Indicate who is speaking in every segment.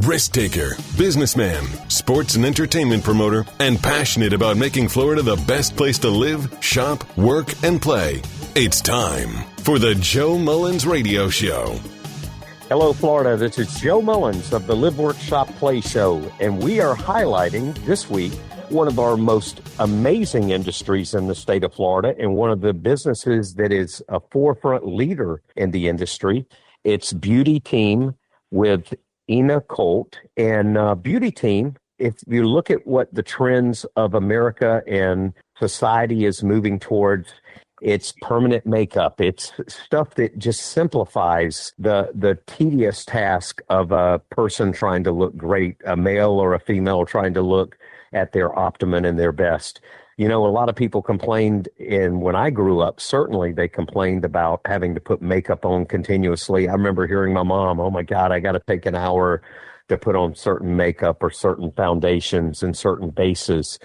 Speaker 1: Risk taker, businessman, sports and entertainment promoter, and passionate about making Florida the best place to live, shop, work, and play. It's time for the Joe Mullins Radio Show.
Speaker 2: Hello, Florida. This is Joe Mullins of the Live, Work, Shop, Play Show, and we are highlighting this week one of our most amazing industries in the state of Florida and one of the businesses that is a forefront leader in the industry. It's Beauty Team with Ina Colt. And Beauty Team, if you look at what the trends of America and society is moving towards, it's permanent makeup. It's stuff that just simplifies the tedious task of a person trying to look great, a male or a female trying to look at their optimum and their best. You know, a lot of people complained, and when I grew up, certainly they complained about having to put makeup on continuously. I remember hearing my mom, oh my God, I got to take an hour to put on certain makeup or certain foundations and certain bases.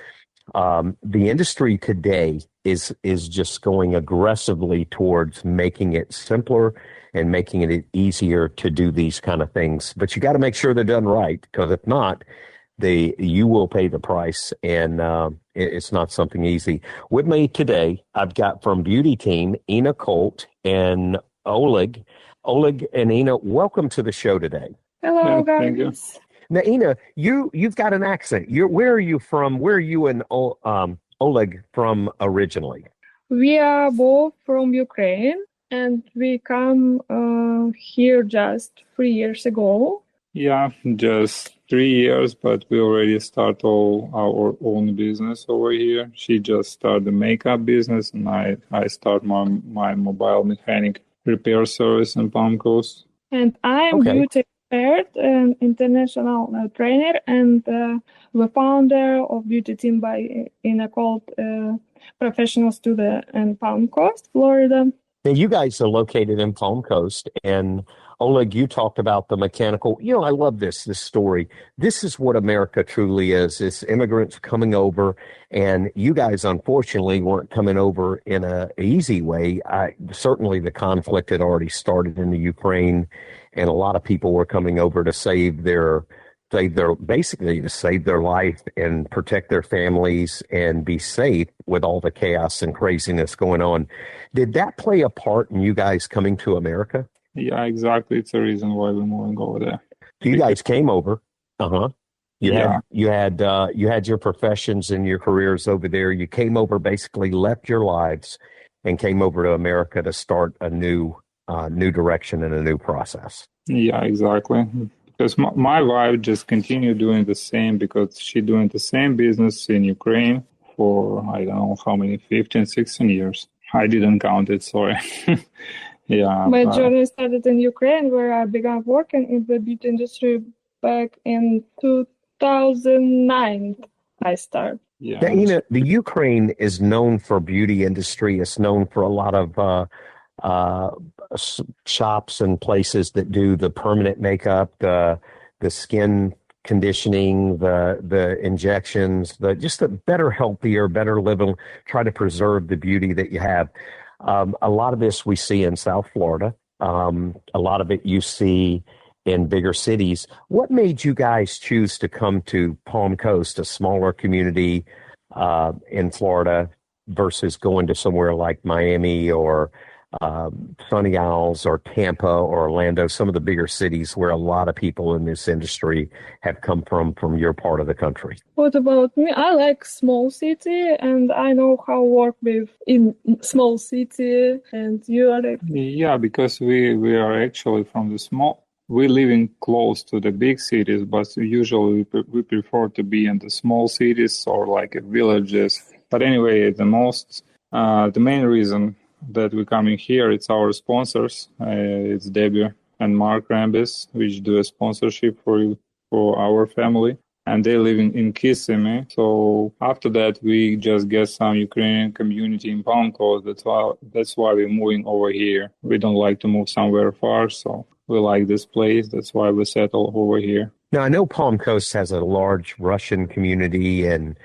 Speaker 2: The industry today is just going aggressively towards making it simpler and making it easier to do these kind of things. But you got to make sure they're done right, because if not, you will pay the price, and it's not something easy. With me today, I've got from Beauty Team, Ina Colt and Oleg. Oleg and Ina, welcome to the show today.
Speaker 3: Hello, guys.
Speaker 4: Thank you.
Speaker 2: Now, Ina, you've got an accent. Where are you from? Where are you and Oleg from originally?
Speaker 3: We are both from Ukraine, and we come here just 3 years ago.
Speaker 4: Yeah, just 3 years, but we already start all our own business over here. She just started the makeup business, and I start my mobile mechanic repair service in Palm Coast.
Speaker 3: And I am beauty expert and international trainer, and the founder of Beauty Team by Ina Colt Professional Studio in Palm Coast, Florida.
Speaker 2: Now, you guys are located in Palm Coast, and Oleg, you talked about the mechanical. You know, I love this story. This is what America truly is. It's immigrants coming over, and you guys, unfortunately, weren't coming over in an easy way. Certainly, the conflict had already started in the Ukraine, and a lot of people were coming over to save their life and protect their families and be safe with all the chaos and craziness going on. Did that play a part in you guys coming to America?
Speaker 4: Yeah, exactly. It's a reason why we're moving over there.
Speaker 2: You guys came over. You had your professions and your careers over there. You came over, basically left your lives and came over to America to start a new direction and a new process.
Speaker 4: Yeah, exactly. Because my wife just continued doing the same, because she doing the same business in Ukraine for, I don't know how many, 15, 16 years. I didn't count it, sorry. Yeah.
Speaker 3: My journey started in Ukraine, where I began working in the beauty industry back in 2009. I started.
Speaker 4: Yeah.
Speaker 2: Now, Ina, the Ukraine is known for beauty industry. It's known for a lot of shops and places that do the permanent makeup, the skin conditioning, the injections, just the better, healthier, better living, try to preserve the beauty that you have. A lot of this we see in South Florida. A lot of it you see in bigger cities. What made you guys choose to come to Palm Coast, a smaller community in Florida, versus going to somewhere like Miami or Sunny Isles or Tampa or Orlando, some of the bigger cities where a lot of people in this industry have come from your part of the country?
Speaker 3: What about me? I like small city, and I know how work with in small city. And you are like...
Speaker 4: Yeah, because we are actually from the small. We're living close to the big cities, but usually we prefer to be in the small cities or like villages. But anyway, the main reason that we're coming here, it's our sponsors. It's Debbie and Mark Rambis, which do a sponsorship for our family, and they live in Kissimmee. So after that, we just get some Ukrainian community in Palm Coast. That's why we're moving over here. We don't like to move somewhere far, so we like this place. That's why we settle over here.
Speaker 2: Now, I know Palm Coast has a large Russian community and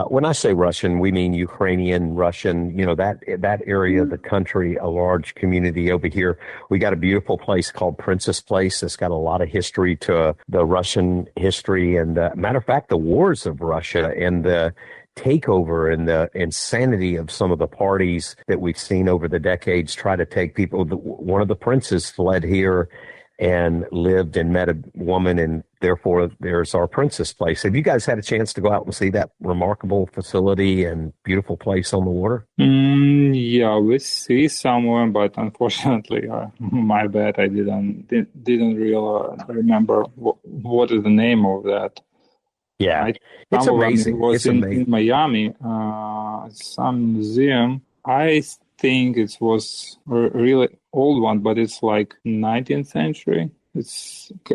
Speaker 2: When I say Russian, we mean Ukrainian, Russian, that area of the country, a large community over here. We got a beautiful place called Princess Place. It's got a lot of history to the Russian history. And matter of fact, the wars of Russia and the takeover and the insanity of some of the parties that we've seen over the decades try to take people. One of the princes fled here and lived and met a woman, and therefore there's our Princess Place. Have you guys had a chance to go out and see that remarkable facility and beautiful place on the water?
Speaker 4: Yeah, we see somewhere, but unfortunately, my bad, I didn't really remember what is the name of that.
Speaker 2: Yeah, it's amazing.
Speaker 4: It was in Miami, some museum. I think it was a really old one, but it's like 19th century.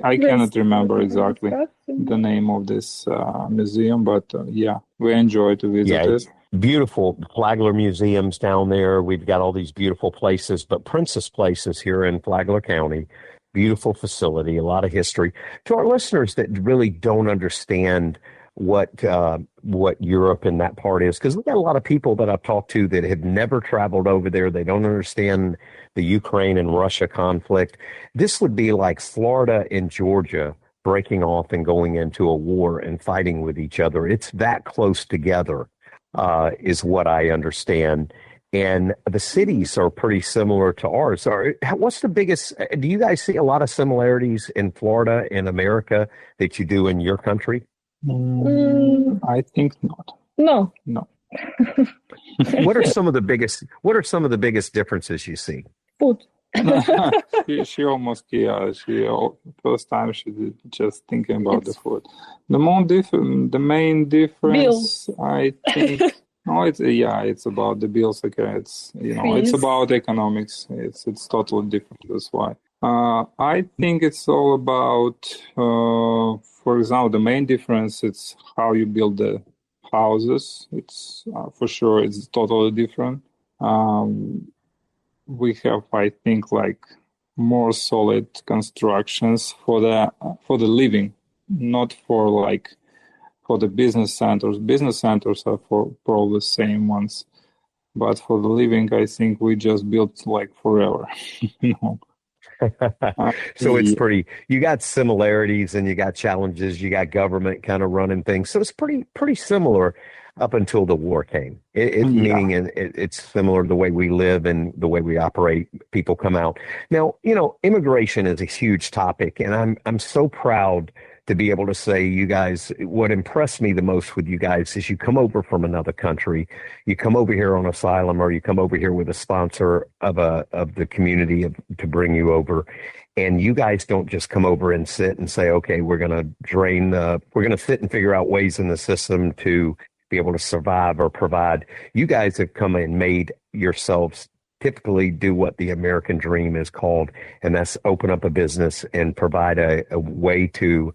Speaker 4: I cannot remember exactly the name of this museum, but yeah, we enjoy to visit it.
Speaker 2: Beautiful Flagler museums down there. We've got all these beautiful places, but Princess Place is here in Flagler County. Beautiful facility, a lot of history. To our listeners that really don't understand what Europe and that part is, because we got a lot of people that I've talked to that have never traveled over there. They don't understand the Ukraine and Russia conflict. This would be like Florida and Georgia breaking off and going into a war and fighting with each other. It's that close together, is what I understand. And the cities are pretty similar to ours. What's the biggest? Do you guys see a lot of similarities in Florida and America that you do in your country?
Speaker 4: I think not.
Speaker 3: No.
Speaker 2: What are some of the biggest differences you see?
Speaker 3: Food.
Speaker 4: She almost, first time she did just thinking about the food. The main difference, Bills. I think. No, it's about the bills. Okay, it's about economics. It's totally different. That's why. I think it's all about, for example, the main difference. It's how you build the houses. It's for sure it's totally different. We have, I think, like more solid constructions for the living, not for the business centers. Business centers are for probably the same ones, but for the living, I think we just built like forever.
Speaker 2: So it's pretty. You got similarities and you got challenges. You got government kind of running things, so it's pretty similar up until the war came. Meaning it's similar to the way we live and the way we operate. People come out now. Immigration is a huge topic, and I'm so proud to be able to say, you guys, what impressed me the most with you guys is you come over from another country, you come over here on asylum, or you come over here with a sponsor of the community to bring you over, and you guys don't just come over and sit and say, okay, we're going to sit and figure out ways in the system to be able to survive or provide. You guys have come and made yourselves typically do what the American dream is called, and that's open up a business and provide a way to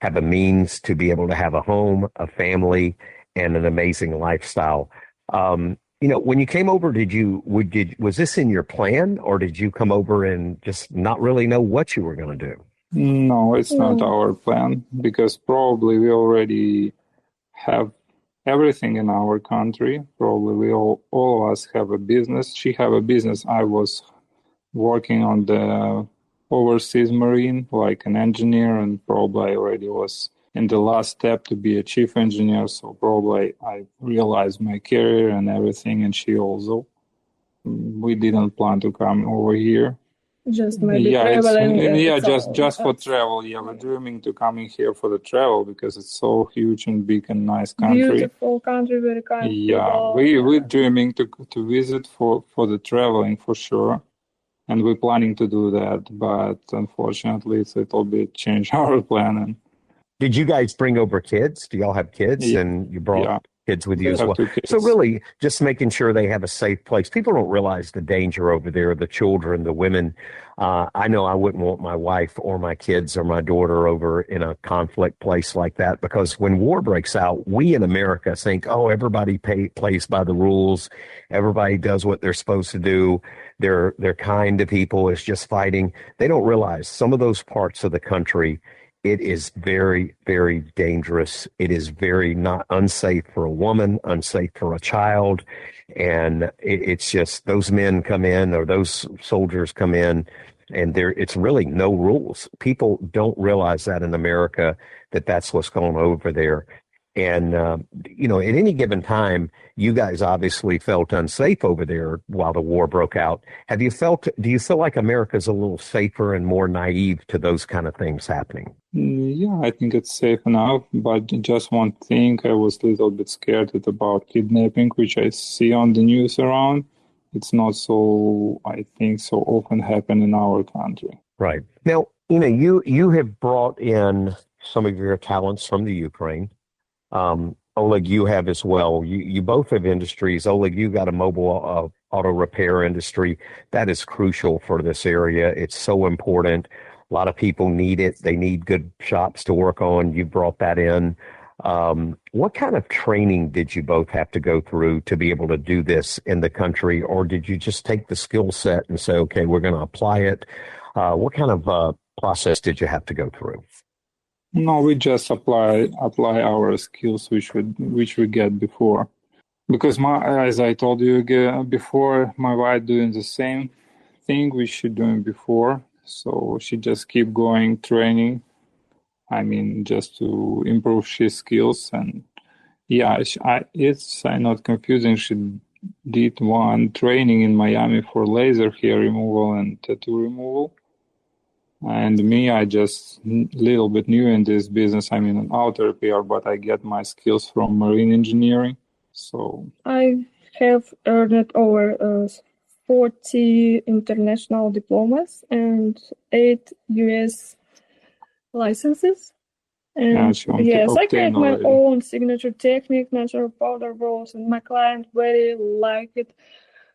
Speaker 2: have a means to be able to have a home, a family, and an amazing lifestyle. When you came over, was this in your plan, or did you come over and just not really know what you were going to do?
Speaker 4: No, it's not our plan, because probably we already have everything in our country. Probably we all of us have a business. She have a business. I was working on the overseas marine, like an engineer, and probably I already was in the last step to be a chief engineer. So probably I realized my career and everything, and she also. We didn't plan to come over here.
Speaker 3: Just maybe traveling.
Speaker 4: Just for travel. Yeah, we're dreaming to coming here for the travel because it's so huge and big and nice country.
Speaker 3: Beautiful country, very kind.
Speaker 4: Yeah, we're dreaming to visit for the traveling for sure, and we're planning to do that. But unfortunately, it's a little bit change our plan. And
Speaker 2: did you guys bring over kids? Do y'all have kids?
Speaker 4: Yeah.
Speaker 2: And you brought kids with you as well.
Speaker 4: So
Speaker 2: really just making sure they have a safe place. People don't realize the danger over there, the children, the women. I know I wouldn't want my wife or my kids or my daughter over in a conflict place like that, because when war breaks out, we in America think, oh, everybody plays by the rules. Everybody does what they're supposed to do. They're kind to people. It's just fighting. They don't realize some of those parts of the country, it is very, very dangerous. It is very not unsafe for a woman, unsafe for a child. And it's just those men come in or those soldiers come in and it's really no rules. People don't realize that in America, that that's what's going on over there. And, at any given time, you guys obviously felt unsafe over there while the war broke out. Do you feel like America's a little safer and more naive to those kind of things happening?
Speaker 4: Yeah, I think it's safe enough. But just one thing, I was a little bit scared about kidnapping, which I see on the news around. It's not so, I think, so often happen in our country.
Speaker 2: Right. Now, you have brought in some of your talents from the Ukraine. Oleg, you have as well. You both have industries. Oleg, you got a mobile auto repair industry. That is crucial for this area. It's so important. A lot of people need it. They need good shops to work on. You brought that in. What kind of training did you both have to go through to be able to do this in the country? Or did you just take the skill set and say, okay, we're going to apply it? What kind of process did you have to go through?
Speaker 4: No, we just apply our skills which we get before, because as I told you before, my wife doing the same thing which she doing before, so she just keep going training. I mean, just to improve his skills, and yeah, it's not confusing. She did one training in Miami for laser hair removal and tattoo removal. And me, I just little bit new in this business. I'm in an auto repair, but I get my skills from marine engineering. So
Speaker 3: I have earned over 40 international diplomas and 8 US licenses. And yes, I create my own signature technique, natural powder rolls, and my client very like it.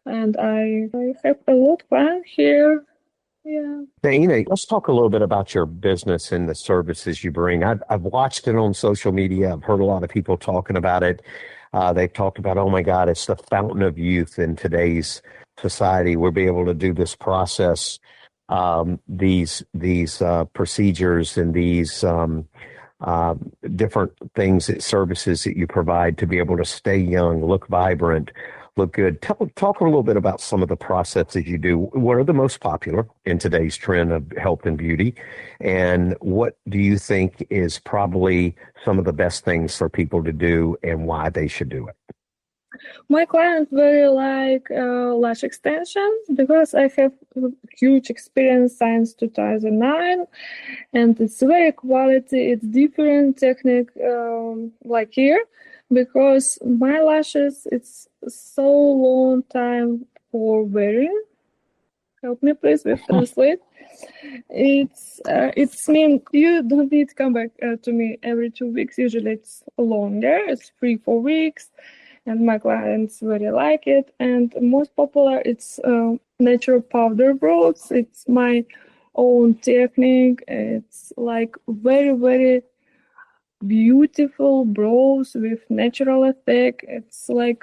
Speaker 3: And I have a lot of fun here. Yeah.
Speaker 2: Dana, let's talk a little bit about your business and the services you bring. I've watched it on social media. I've heard a lot of people talking about it. They've talked about, oh my God, it's the fountain of youth in today's society. We'll be able to do this process, these procedures and these different things, services that you provide to be able to stay young, look vibrant, look good. Talk a little bit about some of the processes you do. What are the most popular in today's trend of health and beauty? And what do you think is probably some of the best things for people to do and why they should do it?
Speaker 3: My clients very like lash extensions because I have huge experience since 2009, and it's very quality. It's different technique like here, because my lashes, it's so long time for wearing. Help me please with translate. It's mean you don't need to come back to me every 2 weeks. Usually it's longer. It's 3-4 weeks. And my clients really like it. And most popular, it's natural powder brows. It's my own technique. It's like very, very beautiful brows with natural effect. It's like,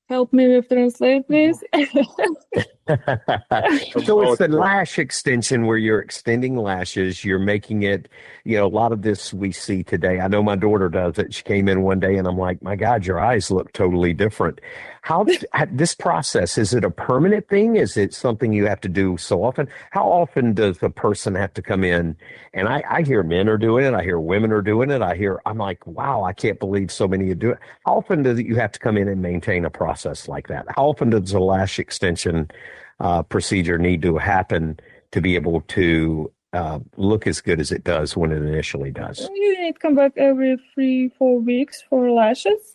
Speaker 3: help me with translate, please.
Speaker 2: So it's the lash extension where you're extending lashes. You're making it, a lot of this we see today. I know my daughter does it. She came in one day and I'm like, my God, your eyes look totally different. How this process, is it a permanent thing? Is it something you have to do so often? How often does a person have to come in? And I hear men are doing it. I hear women are doing it. I'm like, wow, I can't believe so many do it. How often do you have to come in and maintain a process like that? How often does a lash extension procedure need to happen to be able to look as good as it does when it initially does?
Speaker 3: You need to come back every 3-4 weeks for lashes.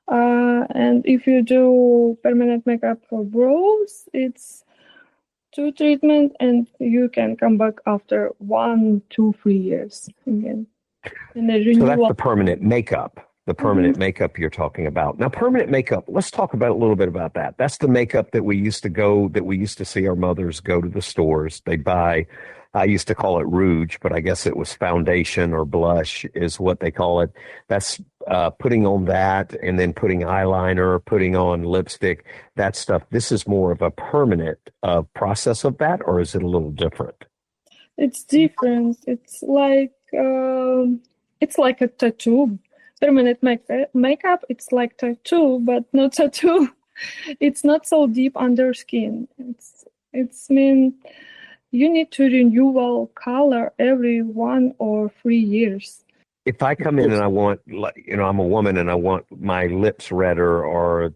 Speaker 3: And if you do permanent makeup for brows, it's 2 treatments, and you can come back after 1, 2, 3 years again.
Speaker 2: So that's the permanent makeup. The permanent makeup you're talking about. Now, permanent makeup, let's talk about a little bit about that. That's the makeup that we used to see our mothers go to the stores. They'd buy, I used to call it rouge, but I guess it was foundation or blush is what they call it. That's putting on that and then putting eyeliner, putting on lipstick, that stuff. This is more of a permanent process of that, or is it a little different?
Speaker 3: It's different. It's like a tattoo. Permanent makeup, it's like tattoo, but not tattoo. It's not so deep under skin. It's mean you need to renew color every 1 or 3 years.
Speaker 2: If I come in and I want, I'm a woman and I want my lips redder or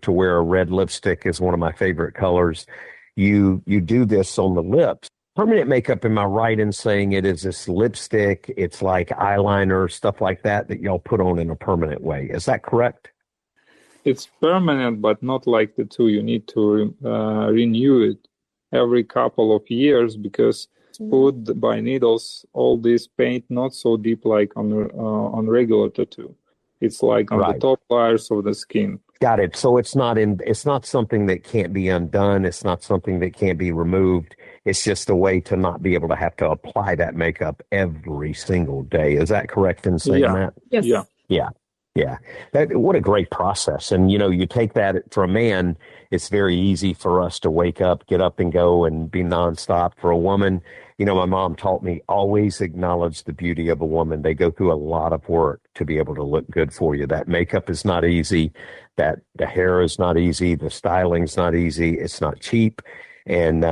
Speaker 2: to wear a red lipstick is one of my favorite colors, you do this on the lips. Permanent makeup, am I right in saying it is this lipstick, it's like eyeliner, stuff like that y'all put on in a permanent way? Is that correct?
Speaker 4: It's permanent, but not like the two. You need to renew it every couple of years because put by needles, all this paint not so deep like on regular tattoo. It's like on the top layers of the skin.
Speaker 2: Got it. So it's not something that can't be undone. It's not something that can't be removed. It's just a way to not be able to have to apply that makeup every single day. Is that correct in saying that?
Speaker 3: Yes.
Speaker 2: Yeah. What a great process. And, you take that for a man, it's very easy for us to wake up, get up and go and be nonstop. For a woman, my mom taught me always acknowledge the beauty of a woman. They go through a lot of work to be able to look good for you. That makeup is not easy. That the hair is not easy. The styling's not easy. It's not cheap. And,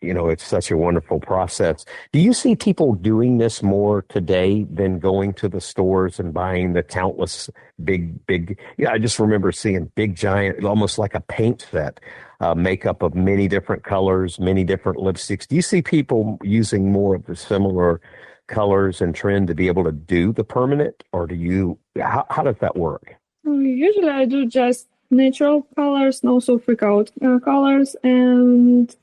Speaker 2: it's such a wonderful process. Do you see people doing this more today than going to the stores and buying the countless big, I just remember seeing big, giant, almost like a paint set, makeup of many different colors, many different lipsticks. Do you see people using more of the similar colors and trend to be able to do the permanent, or how does that work?
Speaker 3: Usually I do just natural colors, no so freak out colors, and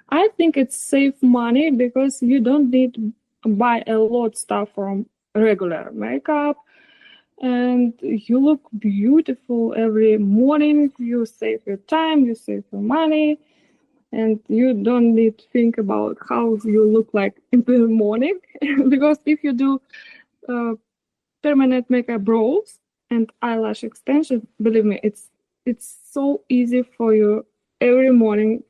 Speaker 3: I think it's save money because you don't need to buy a lot stuff from regular makeup, and you look beautiful every morning. You save your time, you save your money, and you don't need to think about how you look like in the morning because if you do permanent makeup brows and eyelash extension, believe me, it's so easy for you every morning.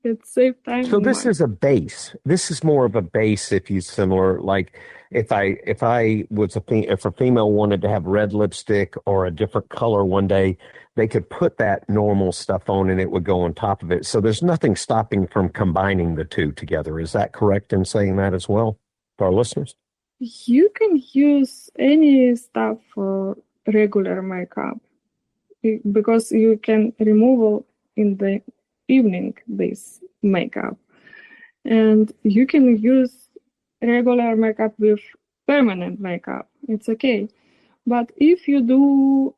Speaker 3: It saves time.
Speaker 2: So this is a base. This is more of a base. If you similar, like if a female wanted to have red lipstick or a different color one day, they could put that normal stuff on and it would go on top of it. So there's nothing stopping from combining the two together. Is that correct in saying that as well for our listeners?
Speaker 3: You can use any stuff for regular makeup because you can remove in the evening this makeup, and you can use regular makeup with permanent makeup. It's okay. But if you do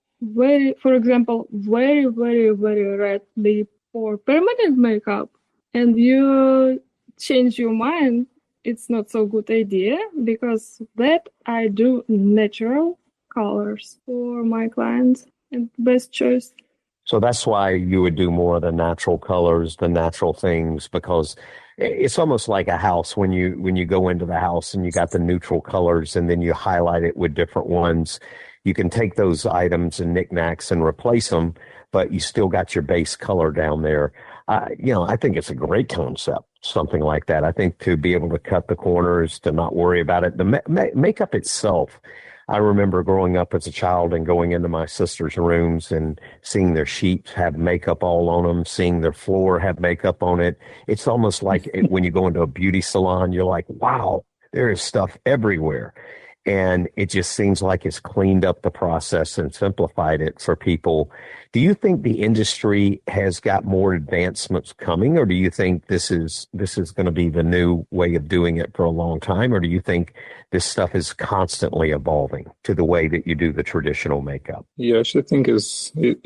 Speaker 3: for example, very, very, very red lip for permanent makeup and you change your mind, it's not so good idea because that I do natural colors for my clients and best choice.
Speaker 2: So that's why you would do more of the natural colors, the natural things, because it's almost like a house when you go into the house and you got the neutral colors and then you highlight it with different ones. You can take those items and knickknacks and replace them, but you still got your base color down there. I think it's a great concept, something like that. I think to be able to cut the corners, to not worry about it. The makeup itself, I remember growing up as a child and going into my sister's rooms and seeing their sheets have makeup all on them, seeing their floor have makeup on it. It's almost like when you go into a beauty salon, you're like, wow, there is stuff everywhere. And it just seems like it's cleaned up the process and simplified it for people. Do you think the industry has got more advancements coming, or do you think this is going to be the new way of doing it for a long time, or do you think this stuff is constantly evolving to the way that you do the traditional makeup?
Speaker 4: Yeah, I think it was like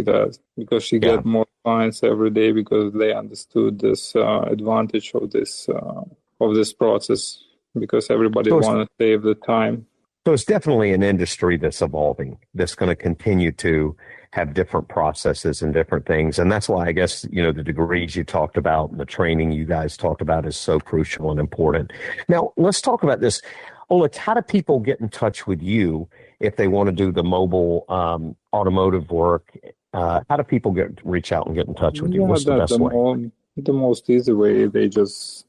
Speaker 4: that because she got more clients every day because they understood this advantage of this process. Because everybody wants to save the time.
Speaker 2: So it's definitely an industry that's evolving, that's going to continue to have different processes and different things. And that's why I guess, the degrees you talked about and the training you guys talked about is so crucial and important. Now, let's talk about this. Oleg, how do people get in touch with you if they want to do the mobile automotive work? How do people reach out and get in touch with you? What's the best way?
Speaker 4: The most easy way, they just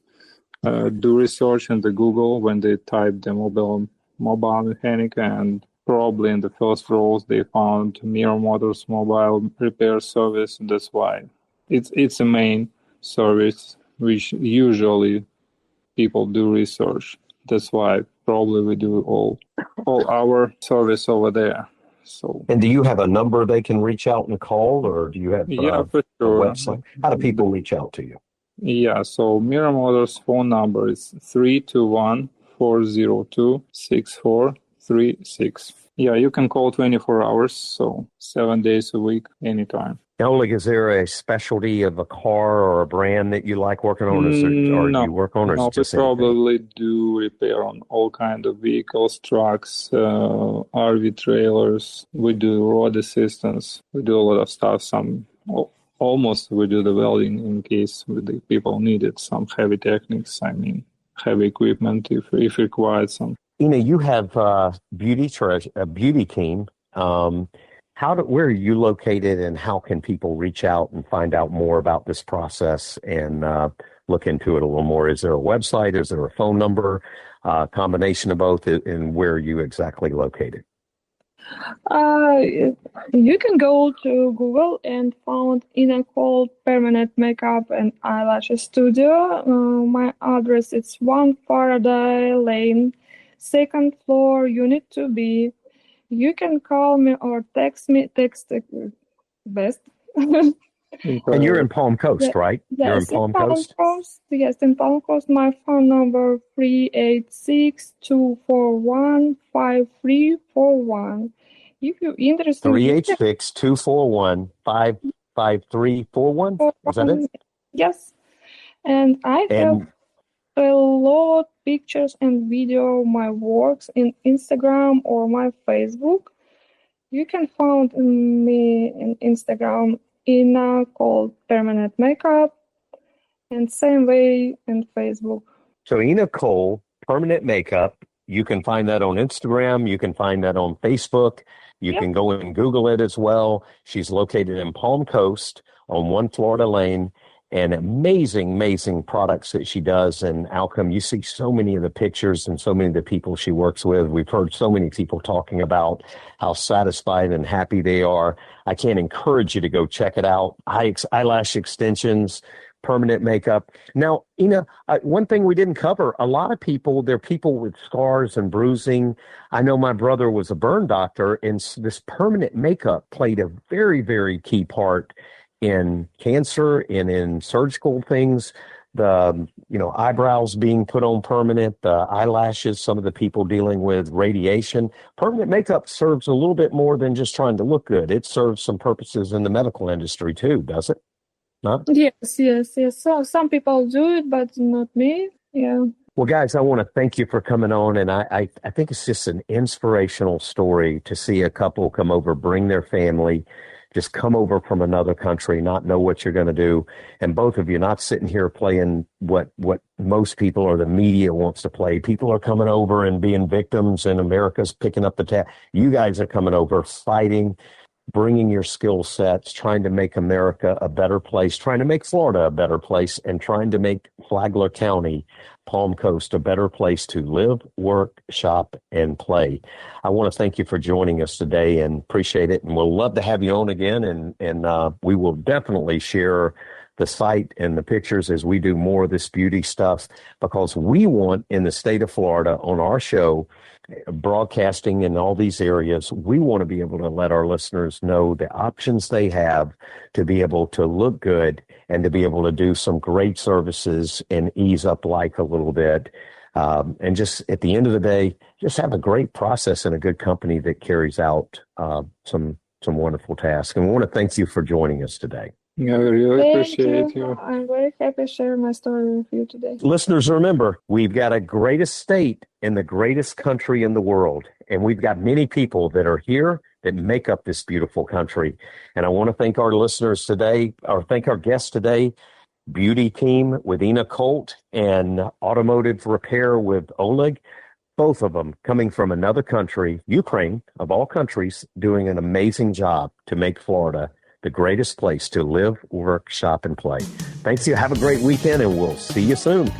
Speaker 4: do research in the Google when they type the mobile mechanic, and probably in the first rows they found Mirror Motors mobile repair service. That's why it's a main service which usually people do research. That's why probably we do all our service over there. So.
Speaker 2: And do you have a number they can reach out and call, or do you have
Speaker 4: Yeah, for
Speaker 2: a
Speaker 4: sure.
Speaker 2: website? How do people reach out to you?
Speaker 4: Yeah, so Mirror Motors phone number is 321-402-6436. Yeah, you can call 24 hours, so 7 days a week, anytime.
Speaker 2: Oleg, is there a specialty of a car or a brand that you like working on, or
Speaker 4: No,
Speaker 2: you work on, or is
Speaker 4: no,
Speaker 2: it just
Speaker 4: we probably do repair on all kind of vehicles, trucks, RV trailers. We do road assistance. We do a lot of stuff. Almost we do the welding in case the people needed some heavy techniques. I mean, heavy equipment if required some.
Speaker 2: You have a beauty team. Where are you located, and how can people reach out and find out more about this process and look into it a little more? Is there a website? Is there a phone number? Combination of both, and where are you exactly located?
Speaker 3: You can go to Google and find Ina Colt Permanent Makeup and Eyelashes Studio. My address is 1 Faraday Lane, 2nd floor, Unit 2B. You can call me or text me. Text best.
Speaker 2: And you're in Palm Coast, right?
Speaker 3: Yes,
Speaker 2: you're in Palm Coast?
Speaker 3: Yes, in Palm Coast. My phone number 386-241-5341. If you're interested,
Speaker 2: 386-241-5341. Is that it?
Speaker 3: Yes. And I have a lot of pictures and video of my works in Instagram or my Facebook. You can find me in Instagram, Ina Colt Permanent Makeup, and same way in Facebook.
Speaker 2: So Ina Colt Permanent Makeup, you can find that on Instagram. You can find that on Facebook. You can go and Google it as well. She's located in Palm Coast on 1 Florida Lane, and amazing, amazing products that she does and outcome. You see so many of the pictures and so many of the people she works with. We've heard so many people talking about how satisfied and happy they are. I can't encourage you to go check it out. Eyelash extensions, permanent makeup. Now, Ina, one thing we didn't cover, a lot of people, they're people with scars and bruising. I know my brother was a burn doctor, and this permanent makeup played a very, very key part in cancer and in surgical things. The, eyebrows being put on permanent, the eyelashes, some of the people dealing with radiation. Permanent makeup serves a little bit more than just trying to look good. It serves some purposes in the medical industry too, does it? No?
Speaker 3: Yes. So some people do it, but not me. Yeah.
Speaker 2: Well, guys, I want to thank you for coming on. And I think it's just an inspirational story to see a couple come over, bring their family, just come over from another country, not know what you're going to do. And both of you not sitting here playing what most people or the media wants to play. People are coming over and being victims, and America's picking up the tab. You guys are coming over, fighting, bringing your skill sets, trying to make America a better place, trying to make Florida a better place, and trying to make Flagler County, Palm Coast, a better place to live, work, shop, and play. I want to thank you for joining us today and appreciate it. And we'll love to have you on again. And we will definitely share the site and the pictures as we do more of this beauty stuff, because we want in the state of Florida on our show, broadcasting in all these areas, we want to be able to let our listeners know the options they have to be able to look good and to be able to do some great services and ease up life a little bit. And just at the end of the day, just have a great process and a good company that carries out some wonderful tasks. And we want to thank you for joining us today.
Speaker 4: Yeah, we really appreciate you.
Speaker 3: I'm very happy to share my story with you today.
Speaker 2: Listeners, remember, we've got a greatest state in the greatest country in the world. And we've got many people that are here that make up this beautiful country. And I want to thank our listeners today, or thank our guests today, Beauty Team with Ina Colt and Automotive Repair with Oleg. Both of them coming from another country, Ukraine, of all countries, doing an amazing job to make Florida the greatest place to live, work, shop, and play. Thanks. You have a great weekend, and we'll see you soon.